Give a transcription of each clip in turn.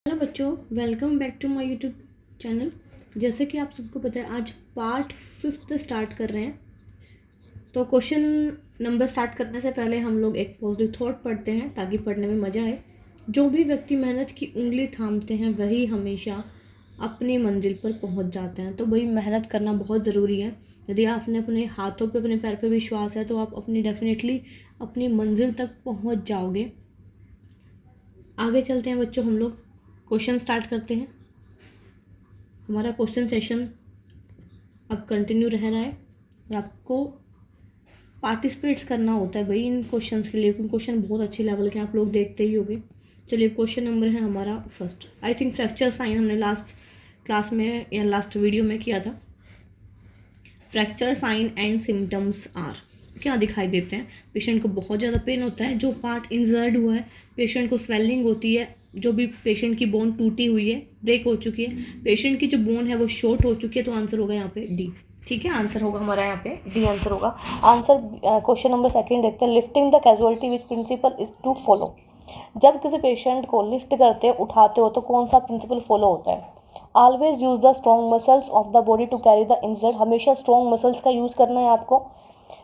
Hello बच्चों, welcome back to my YouTube channel. जैसे कि आप सबको पता है, आज पार्ट 5 स्टार्ट कर रहे हैं। तो क्वेश्चन नंबर स्टार्ट करने से पहले हम लोग एक पॉजिटिव थॉट पढ़ते हैं ताकि पढ़ने में मज़ा आए। जो भी व्यक्ति मेहनत की उंगली थामते हैं वही हमेशा अपनी मंजिल पर पहुंच जाते हैं। तो भाई, मेहनत करना बहुत ज़रूरी है। यदि आपने अपने हाथों पे, अपने पैर पे विश्वास है तो आप डेफिनेटली अपनी मंजिल तक पहुंच जाओगे। आगे चलते हैं बच्चों, हम लोग क्वेश्चन स्टार्ट करते हैं। हमारा क्वेश्चन सेशन अब कंटिन्यू रह रहा है और आपको पार्टिसिपेट्स करना होता है भाई इन क्वेश्चंस के लिए, क्योंकि क्वेश्चन बहुत अच्छे लेवल के आप लोग देखते ही होंगे। चलिए, क्वेश्चन नंबर है हमारा first. I think fracture sign हमने लास्ट क्लास में या लास्ट वीडियो में किया था। Fracture sign and symptoms are, क्या दिखाई देते हैं? पेशेंट को बहुत ज़्यादा पेन होता है, जो पार्ट इंजर्ड हुआ है, पेशेंट को स्वेलिंग होती है, जो भी पेशेंट की बोन टूटी हुई है, ब्रेक हो चुकी है, पेशेंट की जो बोन है वो शॉर्ट हो चुकी है। तो आंसर होगा यहाँ पे डी। ठीक है, आंसर होगा हमारा यहाँ पे डी आंसर होगा। आंसर क्वेश्चन नंबर सेकंड देखते हैं। Lifting the casualty which principle is to follow. जब किसी पेशेंट को लिफ्ट करते उठाते हो तो कौन सा प्रिंसिपल फॉलो होता है? Always use the strong muscles of the body to carry the injured. हमेशा स्ट्रॉन्ग मसल्स का यूज करना है आपको।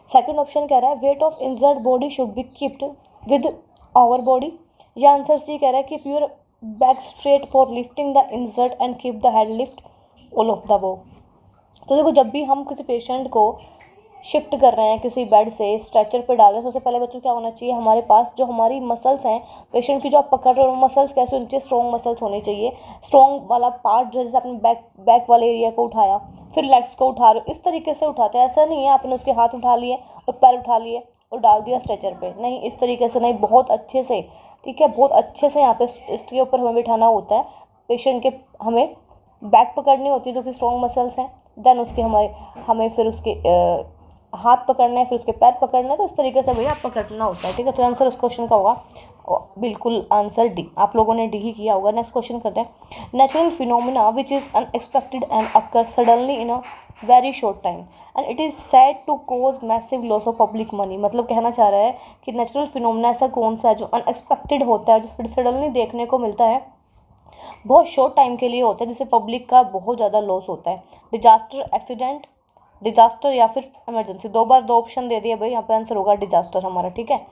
सेकंड ऑप्शन कह रहा है weight of injured body should be keeped with our body. या आंसर सी कह रहा है keep your back straight for lifting the injured and keep the head lift. All of the above. तो देखो, जब भी हम किसी पेशेंट को शिफ्ट कर रहे हैं, किसी बेड से स्ट्रेचर पे डाल रहे हैं, सबसे पहले बच्चों क्या होना चाहिए? हमारे पास जो हमारी मसल्स हैं, पेशेंट की जो आप पकड़ रहे हो, मसल्स कैसे होनी चाहिए? स्ट्रॉन्ग मसल्स होनी चाहिए। स्ट्रॉन्ग वाला पार्ट जो, जैसे आपने बैक वाले एरिया को उठाया, फिर लेग्स को उठा रहे हो, इस तरीके से उठाते हैं। ऐसा नहीं है आपने उसके हाथ उठा लिए और पैर उठा लिए और डाल दिया स्ट्रेचर पे, नहीं, इस तरीके से नहीं, बहुत अच्छे से, ठीक है, बहुत अच्छे से यहाँ पे इसके ऊपर हमें बिठाना होता है। पेशेंट के हमें बैक पकड़नी होती है जो कि स्ट्रॉन्ग मसल्स हैं, देन उसके हमें फिर उसके हाथ पकड़ना है, फिर उसके पैर पकड़ना है। तो इस तरीके से भैया आप पकड़ना होता है, ठीक है। तो आंसर उस क्वेश्चन का होगा बिल्कुल आंसर डी। आप लोगों ने डी ही किया होगा। नेक्स्ट क्वेश्चन करते हैं। Natural phenomena which is unexpected and occur suddenly in a very short time and it is said to cause massive loss of public money. मतलब कहना चाह रहा है कि नेचुरल फिनोमिना ऐसा कौन सा है जो अनएक्सपेक्टेड होता है, जो सडनली देखने को मिलता है, बहुत शॉर्ट टाइम के लिए होता है, जिससे पब्लिक का बहुत ज़्यादा लॉस होता है? डिजास्टर, एक्सीडेंट, डिजास्टर या फिर इमरजेंसी। दो बार दो ऑप्शन दे दिए भाई, यहाँ पे आंसर होगा डिजास्टर हमारा, ठीक है।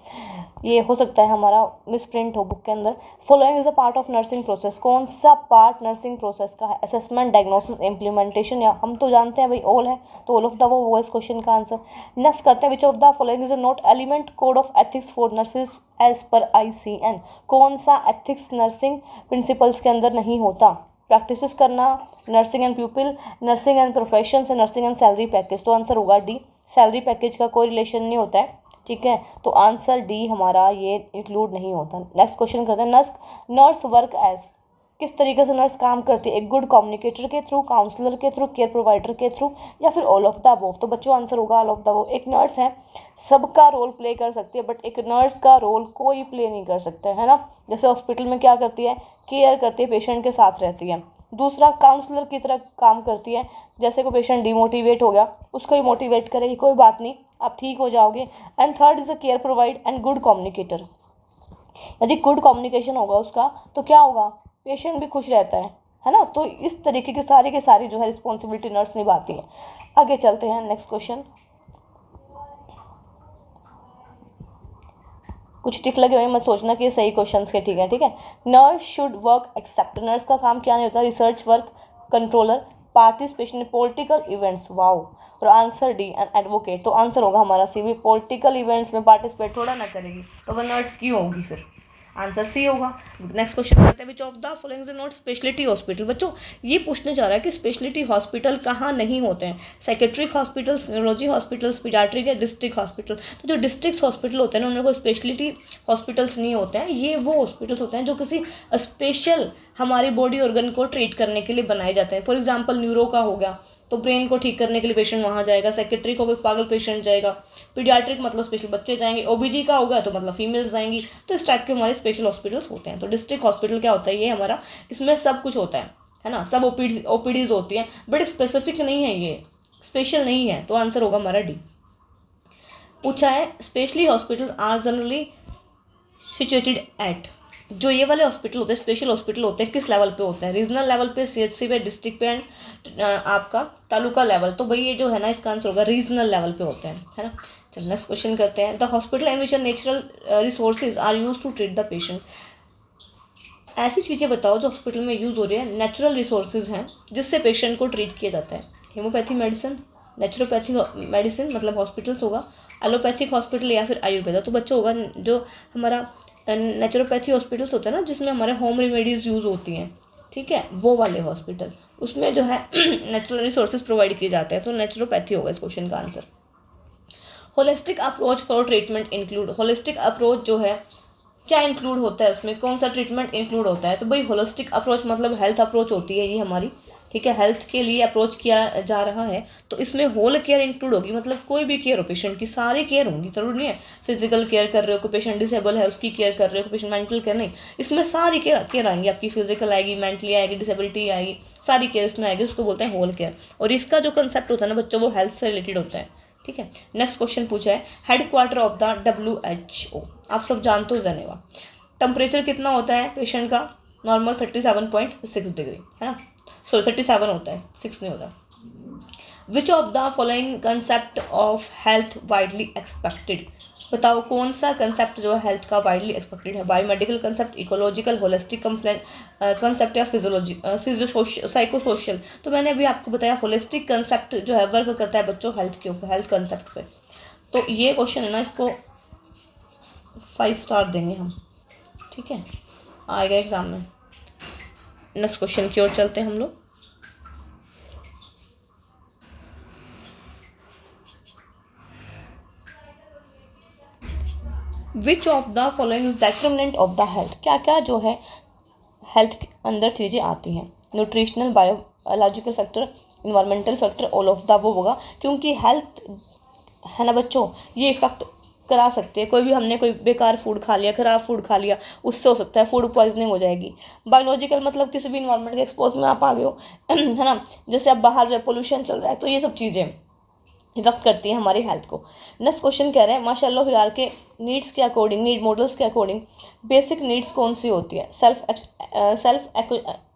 ये हो सकता है हमारा मिस प्रिंट हो बुक के अंदर। Following is a part of nursing process. कौन सा पार्ट नर्सिंग प्रोसेस का है? असेसमेंट, डायग्नोसिस, इम्प्लीमेंटेशन, या हम तो जानते हैं भाई ऑल है, तो ऑल ऑफ द वो इस क्वेश्चन का आंसर। नेक्स्ट करते हैं, which of the following is a not element code of ethics for nurses as per ICN। कौन सा एथिक्स नर्सिंग प्रिंसिपल्स के अंदर नहीं होता? प्रैक्टिस करना, nursing and people, nursing and profession से, नर्सिंग एंड सैलरी पैकेज। तो आंसर होगा डी। सैलरी पैकेज का कोई रिलेशन नहीं होता है, ठीक है। तो आंसर डी हमारा ये इंक्लूड नहीं होता। नेक्स्ट क्वेश्चन करते हैं। नर्स वर्क एज, किस तरीके से नर्स काम करती है? एक गुड कम्युनिकेटर के थ्रू, काउंसलर के थ्रू, केयर प्रोवाइडर के थ्रू, या फिर ऑल ऑफ द अबव। तो बच्चों आंसर होगा ऑल ऑफ द अबव। एक नर्स है, सबका रोल प्ले कर सकती है, बट एक नर्स का रोल कोई प्ले नहीं कर सकता है ना। जैसे हॉस्पिटल में क्या करती है? केयर करती है, पेशेंट के साथ रहती है। दूसरा, काउंसलर की तरह काम करती है, जैसे कोई पेशेंट डिमोटिवेट हो गया, उसको ही मोटिवेट करेगी, कोई बात नहीं, आप ठीक हो जाओगे। And third is a care provide and good communicator. यदि गुड कम्युनिकेशन होगा उसका तो क्या होगा? पेशेंट भी खुश रहता है ना। तो इस तरीके की सारी जो है रिस्पॉन्सिबिलिटी नर्स निभाती है। आगे चलते हैं, नेक्स्ट क्वेश्चन। कुछ टिक लगे हुए मत सोचना कि ये सही क्वेश्चन के, ठीक है, ठीक है। Nurse should work except, nurse का काम क्या नहीं होता? Research work, controller, participation in political events, wow. और आंसर डी, एन एडवोकेट। तो आंसर होगा हमारा सी। भी पॉलिटिकल इवेंट्स में पार्टिसिपेट थोड़ा ना करेगी, तो वह नर्स क्यों होगी? फिर आंसर सी होगा। नेक्स्ट क्वेश्चन करते हैं, which of the following is not speciality hospital. बच्चों ये पूछने जा रहा है कि स्पेशलिटी हॉस्पिटल कहाँ नहीं होते हैं? Psychiatric hospitals, neurology hospitals, paediatric या डिस्ट्रिक्ट हॉस्पिटल। तो जो डिस्ट्रिक्ट हॉस्पिटल होते हैं ना, उनमें कोई स्पेशलिटी हॉस्पिटल्स नहीं होते हैं। ये वो हॉस्पिटल्स होते हैं जो किसी स्पेशल हमारी बॉडी ऑर्गन को ट्रीट करने के लिए बनाए जाते हैं। फॉर एग्जाम्पल, न्यूरो का हो गया तो ब्रेन को ठीक करने के लिए पेशेंट वहाँ जाएगा। साइकेट्रिक हो गया, पागल पेशेंट जाएगा। पीडियाट्रिक मतलब स्पेशल बच्चे जाएंगे। OBG का हो गया तो मतलब फीमेल्स जाएंगी। तो इस टाइप के हमारे स्पेशल हॉस्पिटल्स होते हैं। तो डिस्ट्रिक्ट हॉस्पिटल क्या होता है? ये हमारा, इसमें सब कुछ होता है ना, सब OPDs होती हैं, बट स्पेसिफिक नहीं है, ये स्पेशल नहीं है। तो आंसर होगा हमारा डी। पूछा है, specially hospital are generally situated at. जो ये वाले हॉस्पिटल होते हैं, स्पेशल हॉस्पिटल होते हैं, किस लेवल पे होते हैं? रीजनल लेवल पे, CHC पे, डिस्ट्रिक्ट पे एंड आपका तालुका लेवल। तो भाई ये जो है ना इसका आंसर होगा रीजनल लेवल पे होते हैं, है ना। चलो नेक्स्ट क्वेश्चन करते हैं। The hospital in which natural resources are use to treat the patient. ऐसी चीज़ें बताओ जो हॉस्पिटल में यूज़ हो रही है, नेचुरल रिसोर्सेज हैं जिससे पेशेंट को ट्रीट किया जाता है। हेमोपैथी मेडिसिन, नेचुरोपैथी मेडिसिन मतलब हॉस्पिटल्स होगा, एलोपैथिक हॉस्पिटल या फिर आयुर्वेदा। तो बच्चों होगा जो हमारा नेचुरोपैथी हॉस्पिटल्स होते हैं ना, जिसमें हमारे होम रेमेडीज़ यूज़ होती हैं, ठीक है, वो वाले हॉस्पिटल, उसमें जो है नेचुरल रिसोर्सेज प्रोवाइड किए जाते हैं। तो नेचुरोपैथी होगा इस क्वेश्चन का answer. Holistic approach for treatment include. Holistic approach जो है क्या इंक्लूड होता है उसमें, कौन सा ट्रीटमेंट इंक्लूड होता है? तो भाई होलिस्टिक अप्रोच मतलब हेल्थ अप्रोच होती है ये हमारी, ठीक है, हेल्थ के लिए अप्रोच किया जा रहा है। तो इसमें होल केयर इंक्लूड होगी, मतलब कोई भी केयर हो पेशेंट की, सारी केयर होंगी। जरूरी नहीं है फिजिकल केयर कर रहे हो, कोई पेशेंट डिसेबल है उसकी केयर कर रहे हो, कोई पेशेंट मेंटल केयर नहीं, इसमें सारी केयर आएंगी आपकी। फिजिकल आएगी, मेंटली आएगी, डिसेबिलिटी आएगी, सारी केयर इसमें आएगी। उसको बोलते हैं होल केयर। और इसका जो कंसेप्ट होता है ना बच्चों, वो हेल्थ से रिलेटेड होता है, ठीक है। नेक्स्ट क्वेश्चन पूछा है, हेडक्वार्टर ऑफ द WHO। आप सब जानते हो जेनेवा। टेम्परेचर कितना होता है पेशेंट का? नॉर्मल 37.6 डिग्री, है ना, सॉरी 37 होता है, 6 नहीं होता। विच of the following concept of health widely expected. बताओ कौन सा कंसेप्ट जो है हेल्थ का वाइडली एक्सपेक्टेड है? Biomedical concept, ecological, holistic concept या फिजियोलॉजी साइकोसोशल। तो मैंने अभी आपको बताया होलिस्टिक कंसेप्ट जो है वर्क करता है बच्चों हेल्थ के ऊपर, हेल्थ कंसेप्ट पे। तो ये क्वेश्चन है ना, इसको 5 स्टार देंगे हम, ठीक है, आएगा एग्जाम में। नेक्स्ट क्वेश्चन की ओर चलते हैं हम लोग। विच of the following is determinant of the health. क्या क्या जो है हेल्थ के अंदर चीज़ें आती हैं? Nutritional, biological factor, environmental factor, all of the वो होगा। क्योंकि हेल्थ है ना बच्चों, ये इफेक्ट करा सकते हैं। कोई भी हमने कोई बेकार फूड खा लिया, ख़राब फूड खा लिया, उससे हो सकता है फूड पॉइजनिंग हो जाएगी। बायोलॉजिकल मतलब किसी भी इन्वायरमेंट के एक्सपोज में आप आ गए हो है ना, जैसे अब बाहर पोल्यूशन चल रहा है, तो ये सब चीज़ें इफेक्ट करती है हमारी हेल्थ को। नेक्स्ट क्वेश्चन कह रहे हैं, माशाल्लाह हिरार के नीड्स के अकॉर्डिंग, नीड मॉडल्स के अकॉर्डिंग बेसिक नीड्स कौन सी होती है? Self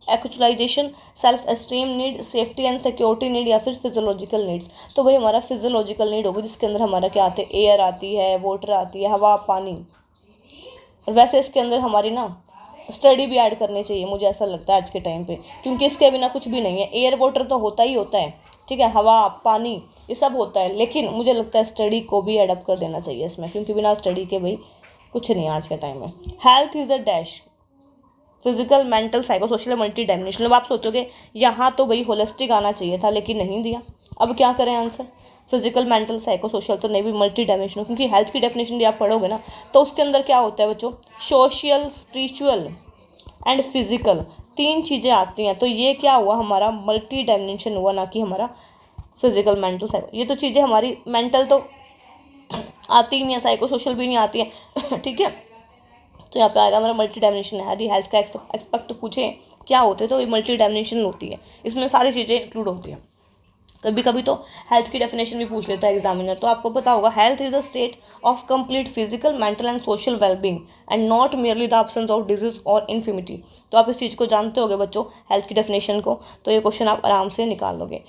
actualisation, self esteem need, safety and security need या फिर फिजियोलॉजिकल नीड्स। तो भाई हमारा फिजियोलॉजिकल नीड होगी, जिसके अंदर हमारा क्या आते हैं? एयर आती है, वाटर आती है, हवा, पानी। और वैसे इसके अंदर हमारी ना स्टडी भी ऐड करनी चाहिए, मुझे ऐसा लगता है आज के टाइम पे, क्योंकि इसके बिना कुछ भी नहीं है। एयर वाटर तो होता ही होता है, ठीक है, हवा पानी ये सब होता है, लेकिन मुझे लगता है स्टडी को भी एडअप कर देना चाहिए इसमें, क्योंकि बिना स्टडी के भाई कुछ नहीं आज के टाइम में। Health is a dash, physical, mental, psycho social, multi dimensional. अब आप सोचोगे यहाँ तो भाई होलिस्टिक आना चाहिए था, लेकिन नहीं दिया। अब क्या करें answer? Physical, mental, psycho social तो नहीं भी, मल्टी डायमेंशनल। क्योंकि हेल्थ की डेफिनेशन भी आप पढ़ोगे ना, तो उसके अंदर क्या होता है बच्चों? सोशल, स्पिरिचुअल एंड फिजिकल, 3 चीज़ें आती हैं। तो ये क्या हुआ? हमारा मल्टी डायमेंशन हुआ, ना कि हमारा फिजिकल, मेंटल, साइको। ये तो चीज़ें हमारी मेंटल तो आती ही नहीं है, साइको सोशल भी नहीं आती है ठीक है। तो यहाँ पे आएगा हमारा मल्टी डायमेंशन है। यदि हेल्थ का एक्सपेक्ट पूछे क्या होते, तो ये मल्टी डायमेंशन होती है, इसमें सारी चीज़ें इंक्लूड होती हैं। कभी कभी तो हेल्थ की डेफिनेशन भी पूछ लेता है एग्जामिनर। तो आपको पता होगा, health is a state of complete physical, mental and social wellbeing and not merely the absence of disease और इन्फिमिटी। तो आप इस चीज़ को जानते होगे बच्चों, हेल्थ की डेफिनेशन को, तो ये क्वेश्चन आप आराम से निकाल लोगे।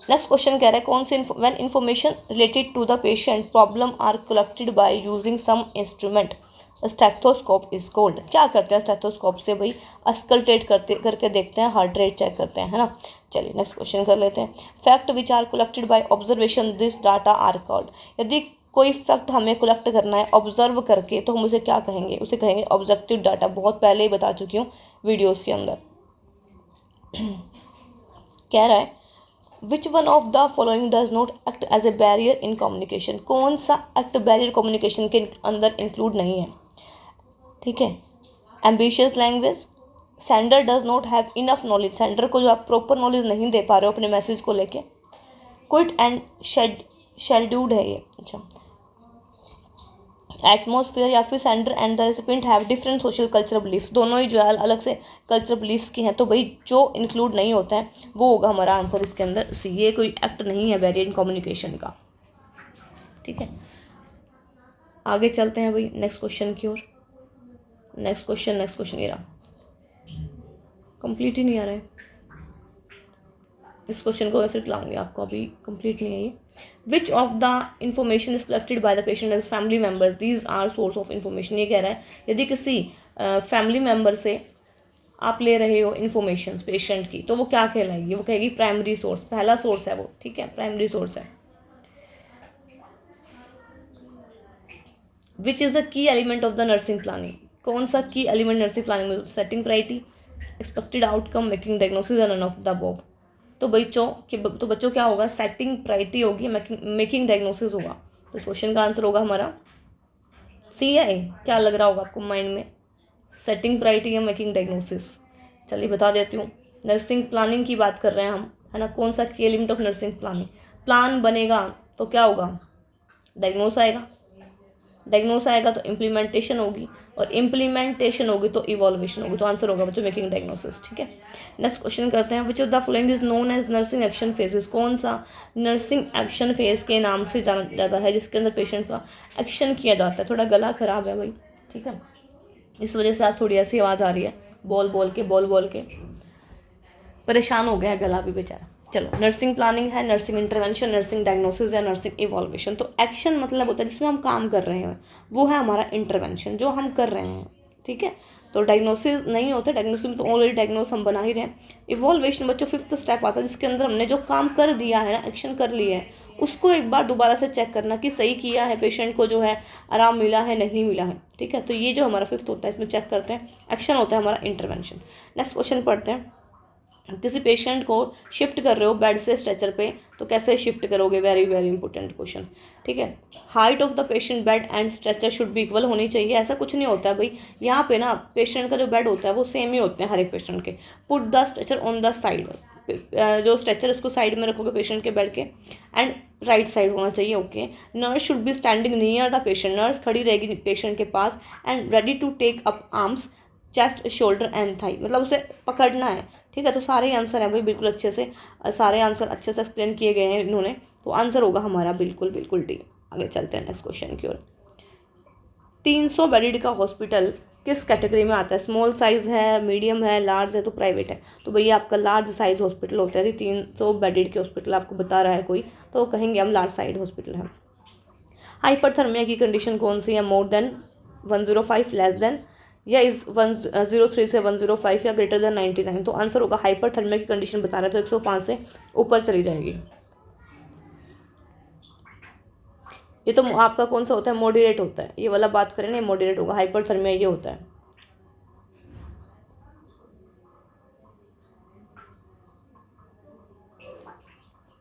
नेक्स्ट क्वेश्चन कह रहा है, कौन से when information related to the patient problem are collected by using some instrument, stethoscope is called. क्या करते हैं स्टेथोस्कोप से? भाई अस्कल्टेट करके देखते हैं, हार्ट रेट चेक करते हैं, है ना। चलिए नेक्स्ट क्वेश्चन कर लेते हैं। Fact which are collected by observation this data are called. यदि कोई फैक्ट हमें कलेक्ट करना है ऑब्जर्व करके, तो हम उसे क्या कहेंगे? उसे कहेंगे ऑब्जेक्टिव डाटा। बहुत पहले ही बता चुकी हूँ वीडियोज़ के अंदर। कह रहा है, which one of the following does not act as a barrier in communication. कौन सा एक्ट बैरियर कम्युनिकेशन के अंदर इंक्लूड नहीं है? ठीक है, ambitious language, sender does not have enough knowledge, sender को जो आप प्रॉपर नॉलेज नहीं दे पा रहे हो अपने मैसेज को लेके। क्विट एंड शेड्यूल्ड है ये, अच्छा। एटमोसफियर या फिर sender and the recipient have different social cultural beliefs, दोनों ही जो है अलग से कल्चरल बिलीफ्स की हैं। तो भाई जो इंक्लूड नहीं होता है वो होगा हमारा आंसर इसके अंदर सी। ये कोई एक्ट नहीं है बैरियर इन कम्युनिकेशन का, ठीक है। आगे चलते हैं भाई नेक्स्ट क्वेश्चन की ओर। नेक्स्ट क्वेश्चन ये रहा, कंप्लीट ही नहीं आ रहा है। इस क्वेश्चन को वैसे लाऊंगी, आपको अभी कंप्लीट नहीं है ये। Which of the information is collected by the patient as family members, these are source of information. ये कह रहा है यदि किसी फैमिली मेम्बर से आप ले रहे हो इन्फॉर्मेशन पेशेंट की, तो वो क्या कहलाएगी? वो कहेगी प्राइमरी सोर्स, पहला सोर्स है वो, ठीक है, प्राइमरी सोर्स है। विच is a key element of the nursing planning, कौन सा की एलिमेंट नर्सिंग प्लानिंग में? Setting priority, expected outcome, making diagnosis, none of the above. तो बच्चों क्या होगा? सेटिंग प्रायोरिटी होगी, मेकिंग डायग्नोसिस होगा। तो इस क्वेश्चन का आंसर होगा हमारा सी या ए? क्या लग रहा होगा आपको माइंड में? सेटिंग प्रायोरिटी या मेकिंग डायग्नोसिस? चलिए बता देती हूँ। नर्सिंग प्लानिंग की बात कर रहे हैं हम, है ना। कौन सा key element of nursing planning? Plan बनेगा तो क्या होगा? डायग्नोस आएगा, डायग्नोस आएगा तो इम्प्लीमेंटेशन होगी, और इम्प्लीमेंटेशन होगी तो इवॉल्वेशन होगी। तो आंसर होगा बच्चों मेकिंग डायग्नोसिस, ठीक है। नेक्स्ट क्वेश्चन करते हैं। Which of the following is known as nursing action phases, कौन सा नर्सिंग एक्शन फेज के नाम से जाना जाता है, जिसके अंदर पेशेंट का एक्शन किया जाता है? थोड़ा गला खराब है भाई, ठीक है, इस वजह से आज थोड़ी ऐसी आवाज़ आ रही है, बोल बोल के परेशान हो गया है गला भी बेचारा। चलो, नर्सिंग प्लानिंग है, नर्सिंग इंटरवेंशन, नर्सिंग डायग्नोसिस है, नर्सिंग इवॉल्वेशन। तो एक्शन मतलब होता है जिसमें हम काम कर रहे हैं, वो है हमारा इंटरवेंशन, जो हम कर रहे हैं, ठीक है। तो डायग्नोसिस नहीं होता, डायग्नोसिस में तो ऑलरेडी डायग्नोस हम बना ही रहे हैं। इवॉल्वेशन बच्चों फिफ्थ स्टेप आता है, जिसके अंदर हमने जो काम कर दिया है ना, एक्शन कर लिया है, उसको एक बार दोबारा से चेक करना कि सही किया है, पेशेंट को जो है आराम मिला है नहीं मिला है, ठीक है। तो ये जो हमारा फिफ्थ होता है, इसमें चेक करते हैं। एक्शन होता है हमारा इंटरवेंशन। नेक्स्ट क्वेश्चन पढ़ते हैं। किसी पेशेंट को शिफ्ट कर रहे हो बेड से स्ट्रेचर पे, तो कैसे शिफ्ट करोगे? वेरी वेरी इंपॉर्टेंट क्वेश्चन, ठीक है। Height of the patient bed and stretcher should be equal होनी चाहिए, ऐसा कुछ नहीं होता है भाई। यहाँ पे ना पेशेंट का जो बेड होता है वो सेम ही होते हैं हर एक पेशेंट के। Put the stretcher on the side, जो स्ट्रेचर उसको साइड में रखोगे पेशेंट के बेड के, एंड राइट साइड होना चाहिए, okay. Nurse should be standing near the patient, nurse खड़ी रहेगी पेशेंट के पास, and ready to take up arms, chest, shoulder and thigh, मतलब उसे पकड़ना है, ठीक है। तो सारे आंसर हैं भाई बिल्कुल अच्छे से, सारे आंसर अच्छे से एक्सप्लेन किए गए हैं इन्होंने। तो आंसर होगा हमारा बिल्कुल डी। आगे चलते हैं नेक्स्ट क्वेश्चन की ओर। 300 बेडेड का हॉस्पिटल किस कैटेगरी में आता है? स्मॉल साइज़ है, मीडियम है, लार्ज है, तो प्राइवेट है। तो भैया आपका लार्ज साइज हॉस्पिटल होता है। 300 बेडेड के हॉस्पिटल आपको बता रहा है कोई, तो कहेंगे हम लार्ज साइज हॉस्पिटल है। हाइपरथर्मिया की कंडीशन कौन सी है? मोर देन 105, लेस देन, या इज 103 से 105, या ग्रेटर देन 99। तो आंसर होगा हाइपरथर्मिया की कंडीशन बता रहे, तो 105 से ऊपर चली जाएगी। ये तो आपका कौन सा होता है? मॉडरेट होता है, ये वाला बात करें ना, मॉडरेट होगा। हाइपरथर्मिया ये होता है।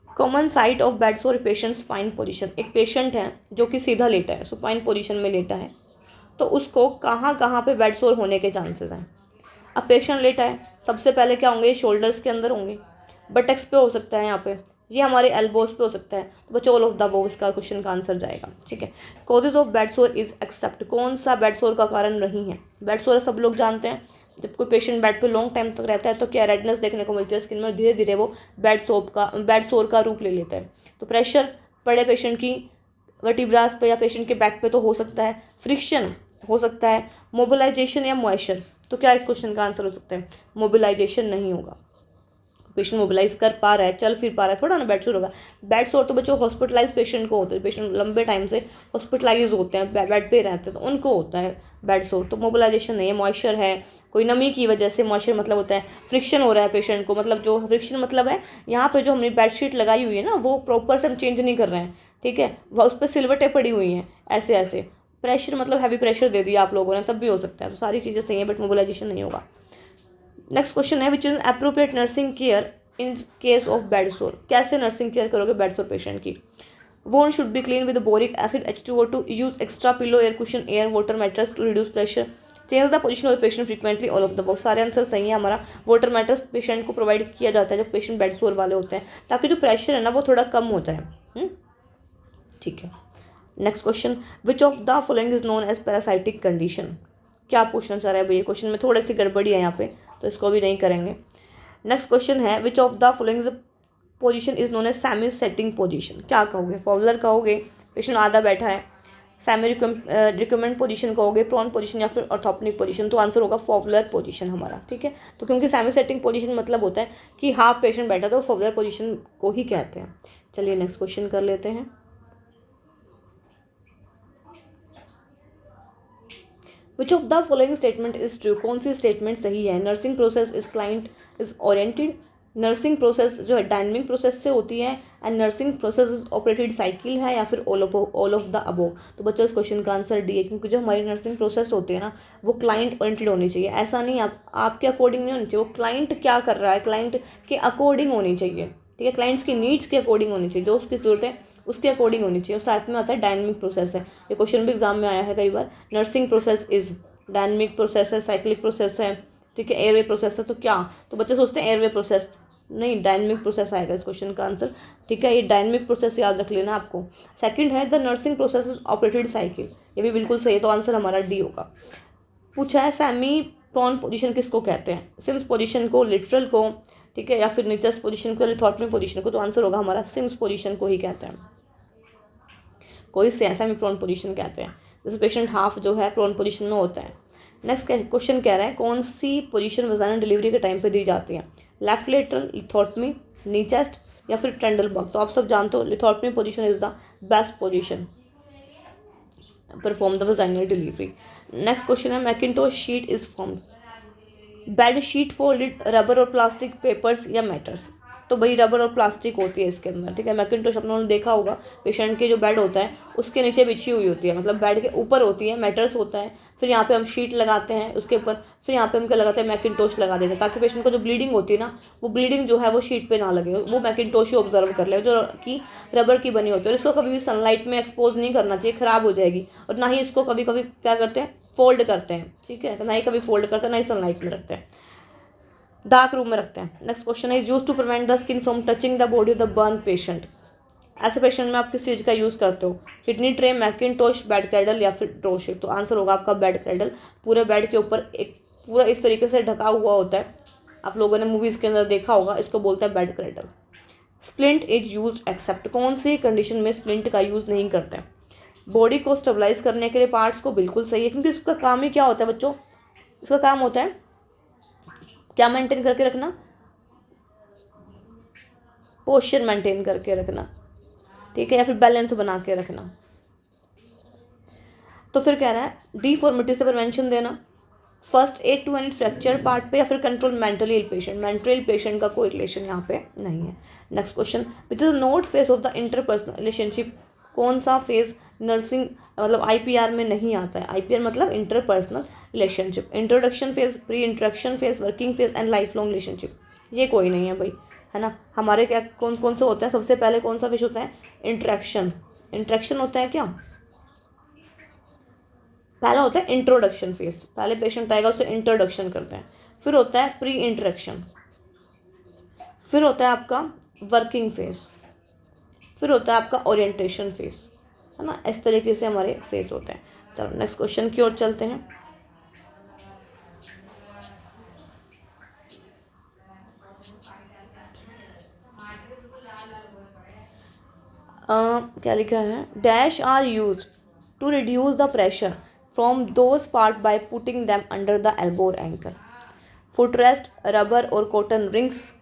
Common site of bed sore patient spine position, एक पेशेंट है जो कि सीधा लेटा है, सुपाइन पोजीशन में लेटा है, तो उसको कहाँ कहाँ पे बेड सोर होने के चांसेस हैं? अब पेशेंट लेटा है, सबसे पहले क्या होंगे? शोल्डर्स के अंदर होंगे, बटक्स पे हो सकता है, यहाँ पे ये हमारे एल्बोज पे हो सकता है। तो बच्चों ऑल ऑफ द अबव इसका क्वेश्चन का आंसर जाएगा, ठीक है। Causes of bed sore is except, कौन सा बेड सोर का कारण नहीं है? बेड सोर सब लोग जानते हैं, जब कोई पेशेंट बेड पे लॉन्ग टाइम तक रहता है तो क्या रेडनेस देखने को मिलती है स्किन में, धीरे धीरे वो बेड सोर का रूप ले लेता है। तो प्रेशर पड़े पेशेंट की वर्टिब्रास पे या पेशेंट के बैक पे तो हो सकता है, फ्रिक्शन हो सकता है, मोबिलाइजेशन या मॉइस्चर। तो क्या इस क्वेश्चन का आंसर हो सकता है? मोबिलाइजेशन नहीं होगा। पेशेंट मोबिलाइज कर पा रहा है, चल फिर पा रहा है, थोड़ा ना बेड सोर होगा। बेड सोर तो बच्चों हॉस्पिटलाइज पेशेंट को होता है, पेशेंट लंबे टाइम से हॉस्पिटलाइज होते हैं, बेड पे रहते हैं, तो उनको होता है बेड सोर। तो मोबिलाइजेशन नहीं है, मॉइस्चर है, कोई नमी की वजह से। मॉइस्चर मतलब होता है फ्रिक्शन हो रहा है पेशेंट को, मतलब जो फ्रिक्शन मतलब है यहाँ पे जो हमने बेडशीट लगाई हुई है ना, वो प्रॉपर से हम चेंज नहीं कर रहे हैं, ठीक है, वह उस पर सिलवटें पड़ी हुई हैं ऐसे ऐसे। प्रेशर मतलब हैवी प्रेशर दे दिया आप लोगों ने, तब भी हो सकता है। तो सारी चीज़ें सही हैं, बट मोबिलाइजेशन नहीं होगा। नेक्स्ट क्वेश्चन है, which is appropriate nursing care in case of bed sore, कैसे नर्सिंग केयर करोगे बेड सोर पेशेंट की? Wound should be clean with boric acid H2O2, use extra pillow, air cushion, air water mattress to reduce pressure, change the position of patient frequently, all of the above. सारे answer सही है। हमारा water mattress patient को provide किया जाता है जब patient bed सोर वाले होते हैं, ताकि जो प्रेशर है ना वो थोड़ा कम हो जाए, ठीक है। Next question, which of the following is known as parasitic condition, क्या पूछना चाह रहा है भैया? क्वेश्चन में थोड़ी सी गड़बड़ी है यहाँ पे, तो इसको भी नहीं करेंगे। नेक्स्ट क्वेश्चन है, which of the following position is known as semi setting position, क्या कहोगे? फॉलर कहोगे, पेशेंट आधा बैठा है, सेमी रिकमेंड पोजीशन कहोगे, प्रॉन पोजीशन या फिर ऑर्थोपेनिक पोजीशन, तो आंसर होगा फॉवलर पोजीशन हमारा, ठीक है। तो क्योंकि सेमी सेटिंग पोजीशन मतलब होता है कि हाफ पेशेंट बैठा, तो फॉवलर पोजीशन को ही कहते हैं। चलिए नेक्स्ट क्वेश्चन कर लेते हैं। Which of the following statement is true, कौन सी स्टेटमेंट सही है। Nursing process is client is oriented, nursing process जो है डायनेमिक प्रोसेस से होती है, and nursing process is operated cycle है, या फिर ऑल ऑफ द अबोव। तो बच्चों इस क्वेश्चन का आंसर डी है, क्योंकि जो हमारी नर्सिंग प्रोसेस होती है ना वो क्लाइंट ओरिएंटेड होनी चाहिए। ऐसा नहीं आपके अकॉर्डिंग नहीं होनी चाहिए, वो क्लाइंट क्या कर रहा है क्लाइंट के अकॉर्डिंग होनी चाहिए, ठीक है। क्लाइंट्स की नीड्स के अकॉर्डिंग होनी चाहिए, जो उसकी जरूरत है उसके अकॉर्डिंग होनी चाहिए। और साथ में आता है डायनेमिक प्रोसेस है, ये क्वेश्चन भी एग्जाम में आया है कई बार। Nursing process is dynamic process है, साइक्लिक प्रोसेस है, ठीक है, एयरवे प्रोसेस है। तो क्या, तो बच्चे सोचते हैं एयरवे प्रोसेस, नहीं, डायनेमिक प्रोसेस आएगा इस क्वेश्चन का आंसर, ठीक है। ये डायनेमिक प्रोसेस याद रख लेना आपको। सेकंड है the nursing process is operated cycle, ये भी बिल्कुल सही है, तो आंसर हमारा डी होगा। पूछा है सेमी प्रॉन पोजीशन किसको कहते हैं, सिम्स पोजीशन को, लिटरल को, ठीक है, या फिर नीचस पोजीशन को, लिथोटमी पोजीशन को, तो आंसर होगा हमारा सिम्स पोजीशन को ही कहते हैं, कोई सेमी प्रॉन पोजीशन कहते हैं। जैसे पेशेंट हाफ जो है प्रॉन पोजीशन में होता है। नेक्स्ट क्वेश्चन कह रहा है कौन सी पोजीशन वजाना डिलीवरी के टाइम पे दी जाती है, left lateral, lithotomy, knee chest, या फिर ट्रेंडलबर्ग। तो आप सब जानते हो lithotomy position is the best position perform the vaginal delivery. Next question है mackintosh sheet is form, bed sheet folded rubber और प्लास्टिक, पेपर्स या मैटर्स। तो भाई रबर और प्लास्टिक होती है इसके अंदर, ठीक है। मैकिंटोश अपने लोगों ने देखा होगा, पेशेंट के जो बेड होता है उसके नीचे बिछी हुई होती है, मतलब बेड के ऊपर होती है, मैटर्स होता है, फिर यहाँ पे हम शीट लगाते हैं उसके ऊपर, फिर यहाँ पे हम क्या लगाते हैं, मैकिंटोश लगा देते हैं, ताकि पेशेंट को जो ब्लीडिंग होती है ना वो ब्लीडिंग जो है वो शीट पे ना लगे, वो मैकिंटोश ही ऑब्जर्व कर ले, जो कि रबर की बनी होती है। और इसको कभी भी सनलाइट में एक्सपोज नहीं करना चाहिए, ख़राब हो जाएगी। और ना ही इसको कभी कभी क्या करते हैं, फोल्ड करते हैं, ठीक है, ना ही कभी फोल्ड करते हैं, ना ही सनलाइट में रखते हैं, डार्क रूम में रखते हैं। नेक्स्ट क्वेश्चन है use to prevent the skin from touching the body of the burn patient. ऐसे पेशेंट में आप किस चीज़ का यूज़ करते हो, kidney tray, Mackintosh, bed cradle या फिर ड्रॉ शीट। तो आंसर होगा आपका बेड क्रैडल। पूरे बेड के ऊपर एक पूरा इस तरीके से ढका हुआ होता है, आप लोगों ने मूवीज़ के अंदर देखा होगा, इसको बोलते हैं bed cradle. Splint is use except, कौन सी कंडीशन में स्प्लिंट का यूज़ नहीं करते हैं, बॉडी को स्टेबलाइज करने के लिए पार्ट्स को, बिल्कुल सही है, क्योंकि इसका काम ही क्या होता है बच्चों, इसका काम होता है क्या मेंटेन करके रखना, पोस्चर मेंटेन करके रखना, ठीक है, या फिर बैलेंस बना के रखना। तो फिर कह रहा है डिफॉर्मिटी से प्रिवेंशन देना, first aid to any fracture part पे, या फिर control mentally ill patient. Mentally ill patient का कोई रिलेशन यहाँ पे नहीं है। Next question which is not phase of the interpersonal relationship, कौन सा फेज नर्सिंग मतलब आईपीआर में नहीं आता है। आईपीआर मतलब interpersonal relationship, introduction phase, pre introduction phase, working phase and life long relationship, ये कोई नहीं है भाई, है ना। हमारे क्या कौन कौन से होते हैं, सबसे पहले कौन सा फेज होता है, इंट्रैक्शन। इंट्रैक्शन होता है क्या, पहला होता है इंट्रोडक्शन फेज, पहले पेशेंट आएगा उससे इंट्रोडक्शन करते हैं, फिर होता है प्री इंट्रैक्शन, फिर होता है आपका वर्किंग फेज, फिर होता है आपका ओरिएंटेशन फेज, है ना। इस तरीके से हमारे फेज होते हैं। चलो नेक्स्ट क्वेश्चन की ओर चलते हैं। क्या लिखा है, dash are use to reduce the pressure from those part by putting them under the elbow और एंकल, फुट रेस्ट, रबर और कॉटन रिंग्स,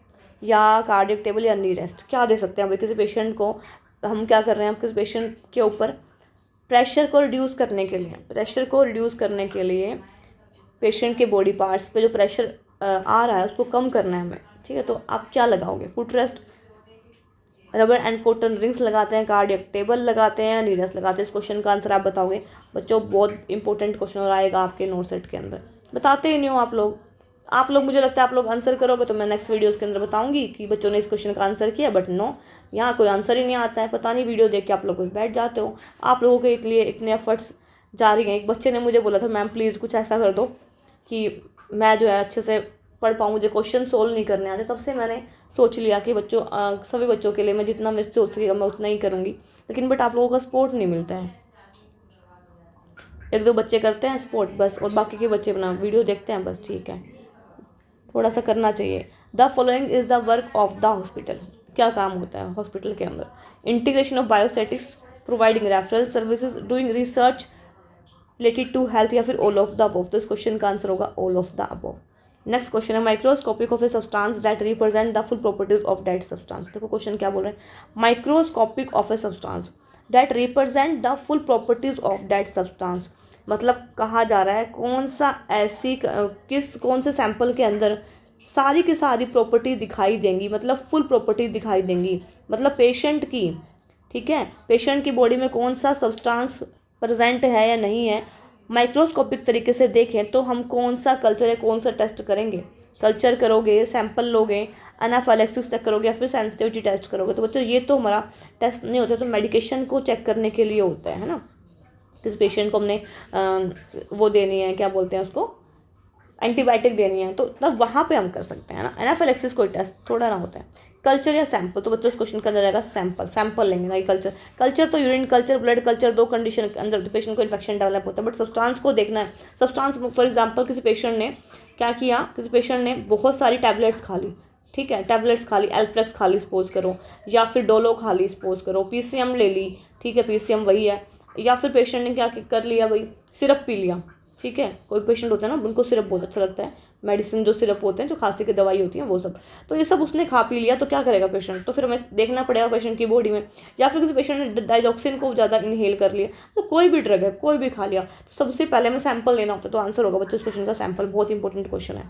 या कार्डियक टेबल या नी रेस्ट। क्या दे सकते हैं भाई किसी पेशेंट को, हम क्या कर रहे हैं, हम किसी पेशेंट के ऊपर प्रेशर को रिड्यूस करने के लिए, प्रेशर को रिड्यूस करने के लिए पेशेंट के बॉडी पार्ट्स पे जो प्रेशर आ रहा है उसको कम करना है हमें, ठीक है। तो आप क्या लगाओगे, foot rest, rubber and cotton rings लगाते हैं, कार्डियक टेबल लगाते हैं, नी रेस्ट लगाते हैं। इस क्वेश्चन का आंसर आप बताओगे बच्चों, बहुत इंपॉर्टेंट क्वेश्चन और आएगा आपके नोट सेट के अंदर, बताते ही नहीं हो आप लोग मुझे लगता है आप लोग आंसर करोगे तो मैं नेक्स्ट वीडियोस के अंदर बताऊंगी कि बच्चों ने इस क्वेश्चन का आंसर किया, बट नो, यहाँ कोई आंसर ही नहीं आता है, पता नहीं वीडियो देख के आप लोग बैठ जाते हो। आप लोगों के लिए इतने एफर्ट्स जारी हैं। एक बच्चे ने मुझे बोला था मैम प्लीज़ कुछ ऐसा कर दो कि मैं जो है अच्छे से पढ़ पाऊँ, मुझे क्वेश्चन सोल्व नहीं करने आते। तब से मैंने सोच लिया कि बच्चों सभी बच्चों के लिए मैं जितना मेरे से सोच सकेगा मैं उतना ही करूँगी, लेकिन बट आप लोगों का सपोर्ट नहीं मिलता है। एक दो बच्चे करते हैं सपोर्ट बस, और बाकी के बच्चे अपना वीडियो देखते हैं बस, ठीक है, थोड़ा सा करना चाहिए। The following is the work of the hospital, क्या काम होता है हॉस्पिटल के अंदर, integration of biostatics, providing referral services, doing research related to health, या फिर ऑल ऑफ द अबव। तो इस क्वेश्चन का आंसर होगा all of the above. Next question है microscopic of a substance that represent the full properties of that substance. देखो question क्या बोल रहे हैं, microscopic of a substance that represent the full properties of that substance. मतलब कहा जा रहा है कौन से सैंपल के अंदर सारी की सारी प्रॉपर्टी दिखाई देंगी, मतलब फुल प्रॉपर्टी दिखाई देंगी, मतलब पेशेंट की, ठीक है, पेशेंट की बॉडी में कौन सा सब्सटेंस प्रेजेंट है या नहीं है, माइक्रोस्कोपिक तरीके से देखें तो हम कौन सा कल्चर या कौन सा टेस्ट करेंगे। कल्चर करोगे, सैंपल लोगे, एनाफाइलैक्सिस चेक करोगे या फिर सेंसिटिविटी टेस्ट करोगे। तो बच्चों ये तो हमारा टेस्ट नहीं होता, तो मेडिकेशन को चेक करने के लिए होता है ना। किस पेशेंट को हमने वो देनी है, क्या बोलते हैं उसको, एंटीबायोटिक देनी है, तो तब वहाँ पे हम कर सकते हैं ना। एनाफाइलैक्सिस कोई टेस्ट थोड़ा ना होता है। कल्चर या सैंपल, तो बच्चों इस क्वेश्चन के अंदर रहेगा सैंपल लेंगे ना। कल्चर कल्चर तो यूरिन कल्चर, ब्लड कल्चर, दो कंडीशन के अंदर पेशेंट को इन्फेक्शन डेवलप होता है, बट सब्सटेंस को देखना है। सब्सटेंस फॉर एग्जाम्पल किसी पेशेंट ने क्या किया, किसी पेशेंट ने बहुत सारी टैबलेट्स खा ली, ठीक है, टैबलेट्स खा ली, एल्प्लेक्स खा ली सपोज करो, या फिर डोलो खा ली सपोज करो, पीसीएम ले ली, ठीक है, पीसीएम वही है, या फिर पेशेंट ने क्या कर लिया भाई, सिरप पी लिया, ठीक है। कोई पेशेंट होता है ना उनको सिरप बहुत अच्छा लगता है, मेडिसिन जो सिरप होते हैं, जो खांसी की दवाई होती है वो सब, तो ये सब उसने खा पी लिया, तो क्या करेगा पेशेंट, तो फिर हमें देखना पड़ेगा पेशेंट की बॉडी में। या फिर किसी पेशेंट ने डाइजॉक्सिन को ज़्यादा इनहेल कर लिया, तो कोई भी ड्रग है कोई भी खा लिया, तो सबसे पहले हमें सैंपल लेना होता है। तो आंसर होगा बच्चों इस क्वेश्चन का सैंपल। बहुत इंपॉर्टेंट क्वेश्चन है,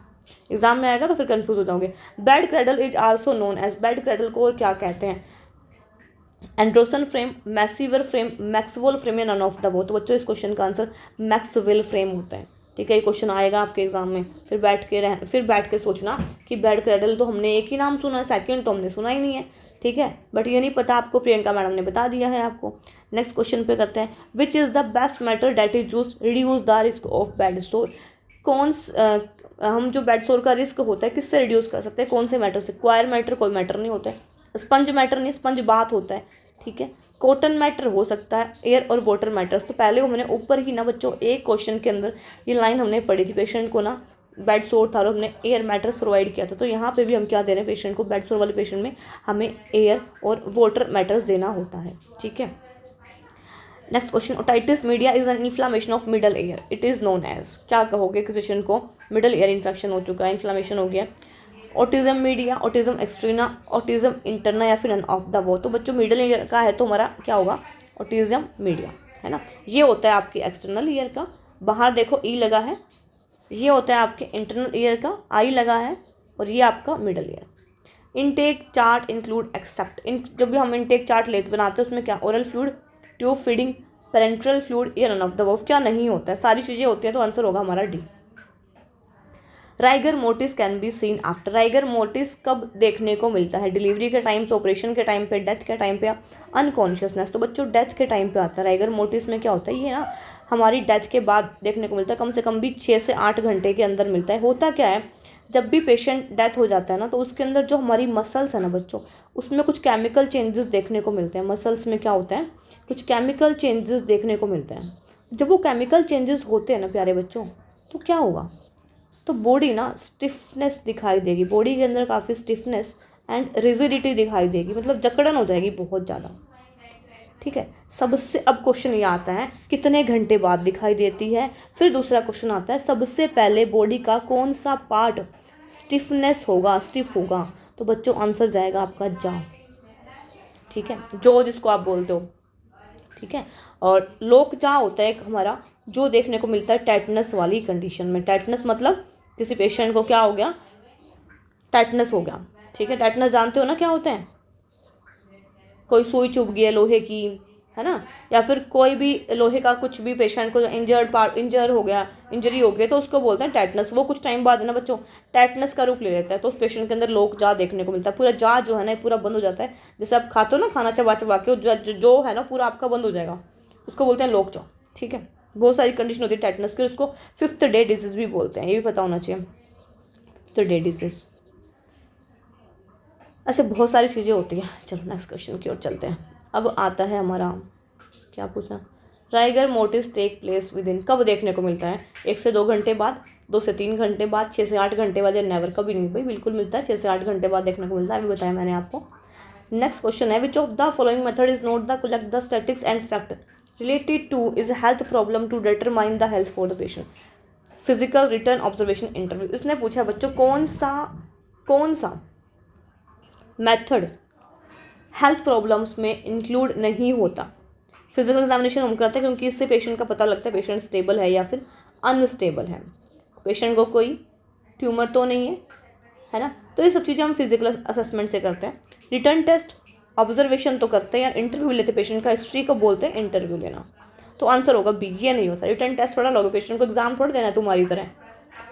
एग्जाम में आएगा तो फिर कन्फ्यूज हो जाओगे। Bed cradle is also known as, bed cradle को और क्या कहते हैं, एंड्रोसन फ्रेम, मैक्सिवर फ्रेम, मैक्सवेल फ्रेम या नन ऑफ द बोथ। तो बच्चों इस क्वेश्चन का आंसर मैक्सवेल फ्रेम होता है, ठीक है। ये क्वेश्चन आएगा आपके एग्जाम में, फिर बैठ के सोचना कि बेड क्रेडल तो हमने एक ही नाम सुना है, सेकंड तो हमने सुना ही नहीं है, ठीक है, बट ये नहीं पता आपको, प्रियंका मैडम ने बता दिया है आपको। नेक्स्ट क्वेश्चन पे करते हैं, which is the best method that is use reduce the risk of bed सोर। हम जो बेड सोर का रिस्क होता है किससे रिड्यूस कर सकते हैं, कौन से मैटर से, क्वायर मैटर कोई मैटर नहीं होता है, स्पंज मैटर नहीं, स्पंज बात होता है, ठीक है, कॉटन मैटर हो सकता है, एयर और वाटर मैटर्स। तो पहले हमने ऊपर ही ना बच्चों एक क्वेश्चन के अंदर ये लाइन हमने पढ़ी थी, पेशेंट को ना बेड सोर था और हमने एयर मैटर्स प्रोवाइड किया था, तो यहाँ पे भी हम क्या दे रहे हैं पेशेंट को, बेड सोर वाले पेशेंट में हमें एयर और वाटर मैटर्स देना होता है, ठीक है। Next question, otitis media is an inflammation of middle ear, it is known as, क्या कहोगे कि पेशेंट को मिडल एयर इन्फेक्शन हो चुका है, इन्फ्लामेशन हो गया, otitis media, otitis externa, otitis interna या फिर नन ऑफ द वो। तो बच्चों मिडल ईयर का है तो हमारा क्या होगा, ऑटिज्म मीडिया, है ना। ये होता है आपकी एक्सटर्नल ईयर का, बाहर देखो ई लगा है, ये होता है आपके इंटरनल ईयर का, आई लगा है, और ये आपका middle ear. Intake chart include except, जब भी हम इनटेक चार्ट बनाते हैं उसमें क्या, oral fluid, tube feeding, parenteral fluid या नन ऑफ द वो, क्या नहीं होता है, सारी चीज़ें होती हैं, तो आंसर होगा हमारा D. Rigor mortis can be seen after, rigor mortis कब देखने को मिलता है, डिलीवरी के टाइम पे, ऑपरेशन के टाइम पे, डेथ के टाइम पे या अनकॉन्शियसनेस। तो बच्चों डेथ के टाइम पे आता है राइगर मोर्टिस में, क्या होता है ये ना हमारी डेथ के बाद देखने को मिलता है, कम से कम भी 6 से 8 घंटे के अंदर मिलता है। होता क्या है, जब भी पेशेंट डेथ हो जाता है ना, तो उसके अंदर जो हमारी मसल्स है ना बच्चों, उसमें कुछ केमिकल चेंजेस देखने को मिलते हैं। मसल्स में क्या होता है, कुछ केमिकल चेंजेस देखने को मिलते हैं। जब वो केमिकल चेंजेस होते हैं ना प्यारे बच्चों, तो क्या होगा, तो बॉडी ना स्टिफनेस दिखाई देगी, बॉडी के अंदर काफ़ी स्टिफनेस एंड रिजिडिटी दिखाई देगी, मतलब जकड़न हो जाएगी बहुत ज़्यादा, ठीक है। सबसे अब क्वेश्चन ये आता है कितने घंटे बाद दिखाई देती है, फिर दूसरा क्वेश्चन आता है सबसे पहले बॉडी का कौन सा पार्ट स्टिफनेस होगा, स्टिफ होगा। तो बच्चों आंसर जाएगा आपका जा, ठीक है, जो जिसको आप बोलते हो, ठीक है। और लोक जा होता है एक हमारा, जो देखने को मिलता है टेटनस वाली कंडीशन में। टेटनस मतलब किसी पेशेंट को क्या हो गया, टेटनस हो गया, ठीक है। टेटनस जानते हो ना क्या होता है, कोई सुई चुभ गई है लोहे की, है ना, या फिर कोई भी लोहे का कुछ भी पेशेंट को इंजर हो गया, इंजरी हो गई, तो उसको बोलते हैं टेटनस। वो कुछ टाइम बाद है ना बच्चों टेटनस का रूप ले लेता है, तो उस पेशेंट के अंदर लोक जा देखने को मिलता है, पूरा जा जो है ना पूरा बंद हो जाता है। जैसे आप खाते हो ना खाना चबा चबा के, जो है ना पूरा आपका बंद हो जाएगा, उसको बोलते हैं लोक जा, ठीक है। बहुत सारी कंडीशन होती है टेटनस की, उसको 5th डे डिजीज भी बोलते हैं, ये भी पता होना चाहिए, 5th डे डिजीज। ऐसे बहुत सारी चीज़ें होती हैं। चलो नेक्स्ट क्वेश्चन की ओर चलते हैं। अब आता है हमारा, क्या पूछना, rigor mortis take place within, कब देखने को मिलता है, 1 से 2 घंटे बाद, 2 से 3 घंटे बाद, 6 से 8 घंटे बाद, या नेवर, कभी नहीं भाई बिल्कुल मिलता है, 6 से 8 घंटे बाद देखने को मिलता है, अभी बताया मैंने आपको। नेक्स्ट क्वेश्चन है, which of the following method is not the collect the statics and fact related to is health problem to determine the health for the patient, physical, written, observation, interview. इसने पूछा बच्चों कौन सा method health problems में include नहीं होता। Physical examination हम करते हैं क्योंकि इससे पेशेंट का पता लगता है पेशेंट स्टेबल है या फिर अनस्टेबल है, पेशेंट को कोई ट्यूमर तो नहीं है ना, तो ये सब चीज़ें हम फिजिकल असेसमेंट से करते हैं। रिटर्न टेस्ट, ऑब्जर्वेशन तो करते हैं, या इंटरव्यू लेते पेशेंट का, हिस्ट्री को बोलते हैं इंटरव्यू लेना। तो आंसर होगा बी, ये नहीं होता। रिटर्न टेस्ट थोड़ा लोगे, पेशेंट को एग्जाम थोड़ा देना है तुम्हारी तरह।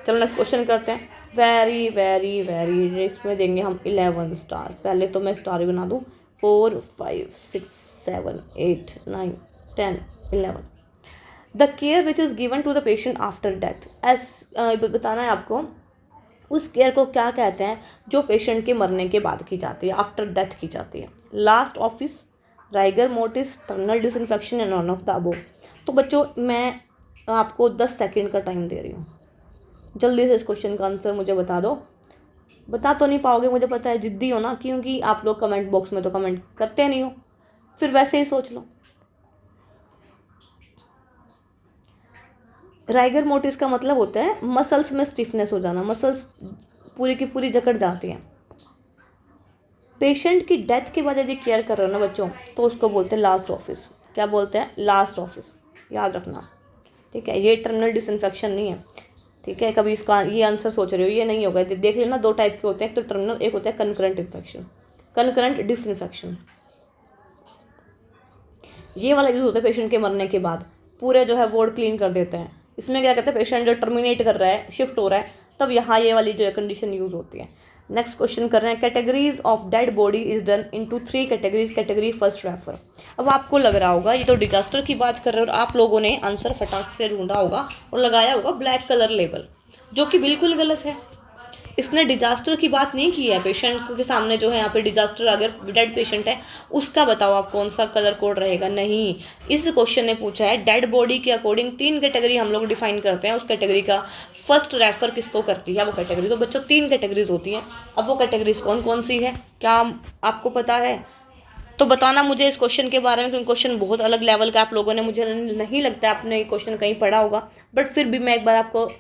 चलो नेक्स्ट क्वेश्चन करते हैं। वेरी वेरी वेरी, इसमें देंगे हम 11 स्टार। पहले तो मैं स्टार बना दूँ, 4 5 6 7 8 9 10 11। The care which is given to the patient after death, बताना है आपको उस केयर को क्या कहते हैं जो पेशेंट के मरने के बाद की जाती है, आफ्टर डेथ की जाती है। Last office, rigor mortis, terminal disinfection and none of the above. तो बच्चों मैं आपको 10 सेकंड का टाइम दे रही हूँ, जल्दी से इस क्वेश्चन का आंसर मुझे बता दो। बता तो नहीं पाओगे मुझे पता है, जिद्दी हो ना, क्योंकि आप लोग कमेंट बॉक्स में तो कमेंट करते नहीं हो, फिर वैसे ही सोच लो। राइगर मोटिस का मतलब होता है मसल्स में स्टिफनेस हो जाना, मसल्स पूरी की पूरी जकड़ जाती हैं। पेशेंट की डेथ के बाद यदि केयर कर रहे हो ना बच्चों, तो उसको बोलते हैं लास्ट ऑफिस। क्या बोलते हैं? लास्ट ऑफिस, याद रखना, ठीक है। ये टर्मिनल डिसइंफेक्शन नहीं है, ठीक है। कभी इसका ये आंसर सोच रहे हो, ये नहीं होगा। देख लेना, 2 टाइप के होते हैं, एक तो टर्मिनल, एक होता है कनकरेंट इन्फेक्शन, कनकरेंट डिसइंफेक्शन। ये वाला यूज़ होता है पेशेंट के मरने के बाद, पूरे जो है वार्ड क्लीन कर देते हैं। इसमें क्या कहते हैं, पेशेंट जो टर्मिनेट कर रहा है, शिफ्ट हो रहा है, तब यहाँ ये वाली जो है कंडीशन यूज़ होती है। नेक्स्ट क्वेश्चन कर रहे हैं, categories of dead body is done into 3 categories. Category first refer. अब आपको लग रहा होगा ये तो डिजास्टर की बात कर रहे हो, और आप लोगों ने आंसर फटाक से ढूंढा होगा और लगाया होगा ब्लैक कलर लेबल, जो कि बिल्कुल गलत है। इसने डिजास्टर की बात नहीं की है। पेशेंट के सामने जो है यहाँ पे डिजास्टर, अगर डेड पेशेंट है उसका बताओ आप कौन सा कलर कोड रहेगा, नहीं। इस क्वेश्चन ने पूछा है डेड बॉडी के अकॉर्डिंग 3 कैटेगरी हम लोग डिफाइन करते हैं, उस कैटेगरी का फर्स्ट रेफर किसको करती है वो कैटेगरी। तो बच्चों 3 कैटेगरीज होती हैं। अब वो कैटेगरीज कौन कौन सी है, क्या आपको पता है? तो बताना मुझे इस क्वेश्चन के बारे में, क्योंकि क्वेश्चन बहुत अलग लेवल का आप लोगों ने, मुझे नहीं लगता आपने ये क्वेश्चन कहीं पढ़ा होगा, बट फिर भी मैं एक बार आपको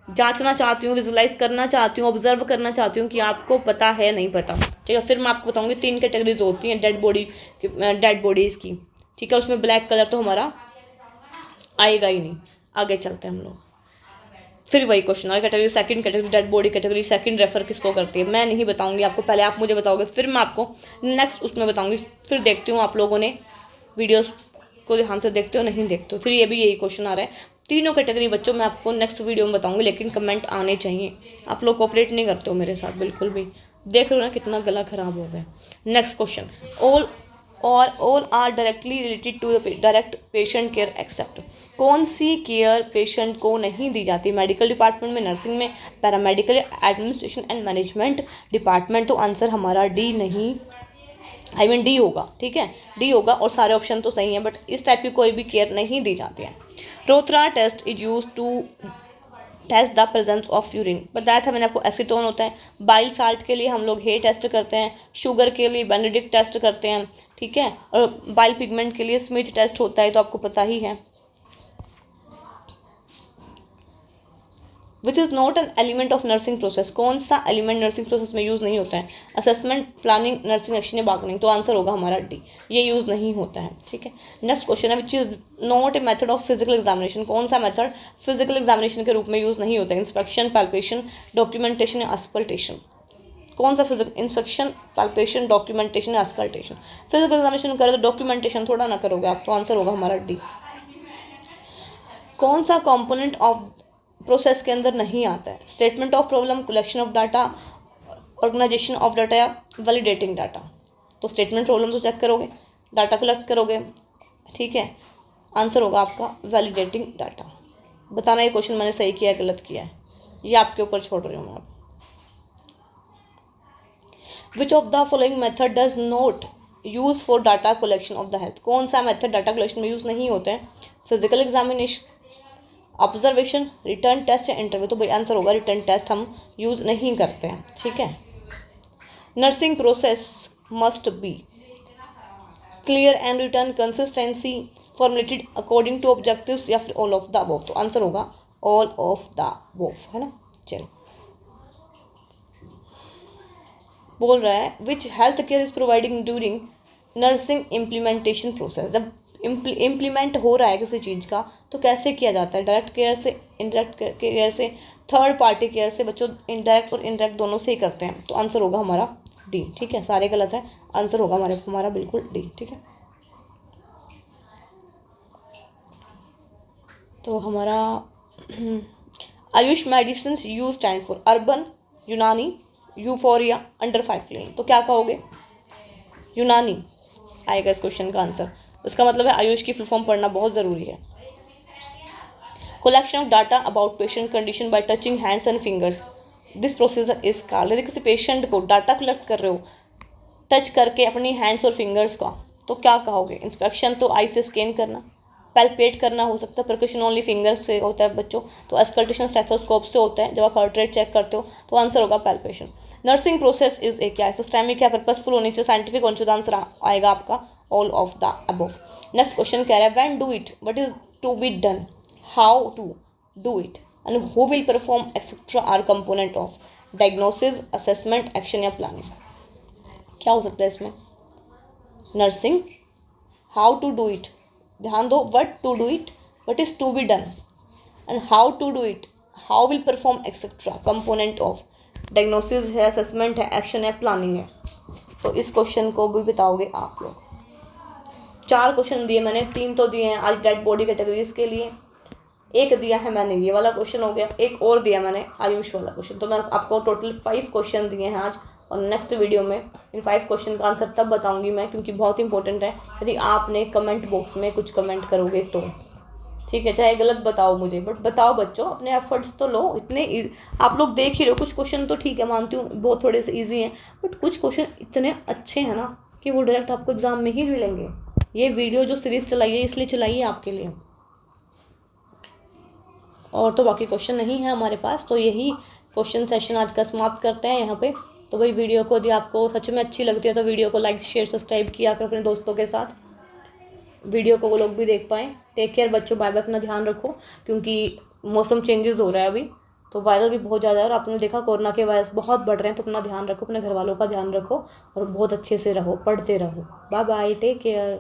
जांचना चाहती हूँ, विजुलाइज करना चाहती हूँ, ऑब्जर्व करना चाहती हूँ कि आपको पता है नहीं पता, ठीक है। फिर मैं आपको बताऊँगी 3 कैटेगरीज होती हैं डेड बॉडीज़ की, ठीक है। उसमें ब्लैक कलर तो हमारा आएगा ही नहीं। आगे चलते हैं हम लोग, फिर वही क्वेश्चन आएगा। Category second, category dead body category second refer किसको करती है, मैं नहीं बताऊँगी आपको, पहले आप मुझे बताओगे, फिर मैं आपको नेक्स्ट उसमें बताऊँगी। फिर देखती हूँ आप लोगों ने वीडियोज़ को ध्यान से देखते हो नहीं देखते हो। फिर ये भी यही क्वेश्चन आ रहा है। तीनों कैटेगरी बच्चों मैं आपको नेक्स्ट वीडियो में बताऊंगी, लेकिन कमेंट आने चाहिए। आप लोग कोऑपरेट नहीं करते हो मेरे साथ बिल्कुल भी, देख रहे हो ना कितना गला खराब हो गया। Next question, all are directly related to direct patient care except. कौन सी केयर पेशेंट को नहीं दी जाती? मेडिकल डिपार्टमेंट में, नर्सिंग में, paramedical, administration and management department. तो आंसर हमारा डी नहीं, डी होगा, ठीक है, डी होगा। और सारे ऑप्शन तो सही हैं, बट इस टाइप की कोई भी केयर नहीं दी जाती है। Rothera test is use to test the presence of urine. बताया था मैंने आपको, एसीटोन होता है। बाइल साल्ट के लिए हम लोग हे टेस्ट करते हैं, शुगर के लिए बेनेडिक्ट टेस्ट करते हैं, ठीक है। और बाइल पिगमेंट के लिए स्मिथ टेस्ट होता है, तो आपको पता ही है। Which is not an element of nursing process. कौन सा एलिमेंट नर्सिंग प्रोसेस में यूज़ नहीं होता है? असेसमेंट, प्लानिंग, नर्सिंग एक्शन या बार्गेनिंग। तो आंसर होगा हमारा डी, ये यूज़ नहीं होता है, ठीक है। नेक्स्ट क्वेश्चन है, which is not a method of physical examination. कौन सा मेथड फिजिकल एग्जामिनेशन के रूप में यूज़ नहीं होता है? इंस्पेक्शन, पैल्पेशन, डॉक्यूमेंटेशन या अस्पल्टेशन। कौन सा फिजिकल? इंस्पेक्शन, पैल्पेशन, डॉक्यूमेंटेशन या अस्कल्टेशन। फिजिकल एग्जामिनेशन करो तो डॉक्यूमेंटेशन थोड़ा ना करोगे आप, तो आंसर होगा हमारा डी। कौन सा कॉम्पोनेंट ऑफ प्रोसेस के अंदर नहीं आता है? Statement of problem, collection of data, organization of data या वैलिडेटिंग डाटा। तो स्टेटमेंट प्रॉब्लम तो चेक करोगे, डाटा कलेक्ट करोगे, ठीक है। आंसर होगा आपका वैलिडेटिंग डाटा। बताना ये क्वेश्चन मैंने सही किया है गलत किया है, ये आपके ऊपर छोड़ रही हूँ मैं अब। Which of the following method does not use for data collection of the health. कौन सा मेथड डाटा कलेक्शन में यूज़ नहीं होता है? Physical examination, observation, written test या इंटरव्यू। तो भाई आंसर होगा रिटर्न टेस्ट, हम यूज़ नहीं करते हैं, ठीक है। Nursing process must be clear and written, consistency, formulated according to objectives, या फिर ऑल ऑफ द अबव। तो आंसर होगा ऑल ऑफ द अबव, है ना। चलो, बोल रहा है which health care is providing during nursing implementation process. जब इम्प्लीमेंट हो रहा है किसी चीज़ का तो कैसे किया जाता है, डायरेक्ट केयर से, इनडायरेक्ट केयर से, थर्ड पार्टी केयर से। बच्चों इनडायरेक्ट और इनडायरेक्ट दोनों से ही करते हैं, तो आंसर होगा हमारा डी। ठीक है, सारे गलत है, आंसर होगा हमारा बिल्कुल डी। ठीक है, तो हमारा Ayush medicine you stand for urban, यूनानी, यूफोरिया, अंडर 5 लेन। तो क्या कहोगे, यूनानी आएगा इस क्वेश्चन का आंसर। उसका मतलब है आयुष की फुल फॉर्म पढ़ना बहुत ज़रूरी है। Collection of data about patient condition bye touching hands and fingers, this procedure is called. यदि किसी पेशेंट को डाटा कलेक्ट कर रहे हो टच करके अपनी हैंड्स और फिंगर्स का, तो क्या कहोगे। इंस्पेक्शन तो आई से स्कैन करना, पैल्पेट करना हो सकता है, परकशन ओनली फिंगर्स से होता है बच्चों, तो अस्कल्टेशन स्टेथोस्कोप से होता है जब आप हार्ट रेट चेक करते हो, तो आंसर होगा palpation. Nursing process is a क्या है, सिस्टेमिक है, पर्पसफुल होनी चाहिए, साइंटिफिक होनी चाहिए, आंसर आएगा आपका all of the above. Next question कह रहा है when do it, what is to be done, how to do it, and who will perform etcetera are component of diagnosis, assessment, action या planning. क्या हो सकता है इसमें, nursing, how to do it, ध्यान दो, what to do it, what is to be done, and how to do it, how will perform etcetera component of diagnosis है, assessment है, एक्शन है, प्लानिंग है। तो इस क्वेश्चन को भी बताओगे आप लोग। 4 क्वेश्चन दिए मैंने, 3 तो दिए हैं आज डेड बॉडी कैटेगरीज के लिए, एक दिया है मैंने ये वाला क्वेश्चन हो गया, एक और दिया मैंने आयुष वाला क्वेश्चन। तो मैं आपको टोटल 5 क्वेश्चन दिए हैं आज, और नेक्स्ट वीडियो में इन 5 क्वेश्चन का आंसर तब बताऊंगी मैं, क्योंकि बहुत इंपॉर्टेंट है। यदि आपने कमेंट बॉक्स में कुछ कमेंट करोगे तो ठीक है, चाहे गलत बताओ मुझे, बट बताओ बच्चों, अपने एफर्ट्स तो लो। इतने आप लोग देख ही रहे हो, कुछ क्वेश्चन तो ठीक है मानती हूँ बहुत थोड़े से ईजी हैं, बट कुछ क्वेश्चन इतने अच्छे हैं ना कि वो डायरेक्ट आपको एग्जाम में ही मिलेंगे। ये वीडियो जो सीरीज चलाई है इसलिए चलाई है आपके लिए, और तो बाकी क्वेश्चन नहीं है हमारे पास। तो यही क्वेश्चन सेशन आज का समाप्त करते हैं यहाँ पे। तो भाई वीडियो को यदि आपको सच में अच्छी लगती है तो वीडियो को लाइक शेयर सब्सक्राइब किया कर अपने दोस्तों के साथ, वीडियो को वो लोग भी देख पाएँ। टेक केयर बच्चों, बाय बाय, अपना ध्यान रखो, क्योंकि मौसम चेंजेस हो रहा है अभी, तो वायरल भी बहुत ज़्यादा है, और आपने देखा कोरोना के वायरस बहुत बढ़ रहे हैं। तो अपना ध्यान रखो, अपने घर वालों का ध्यान रखो, और बहुत अच्छे से रहो, पढ़ते रहो। Bye bye, take care.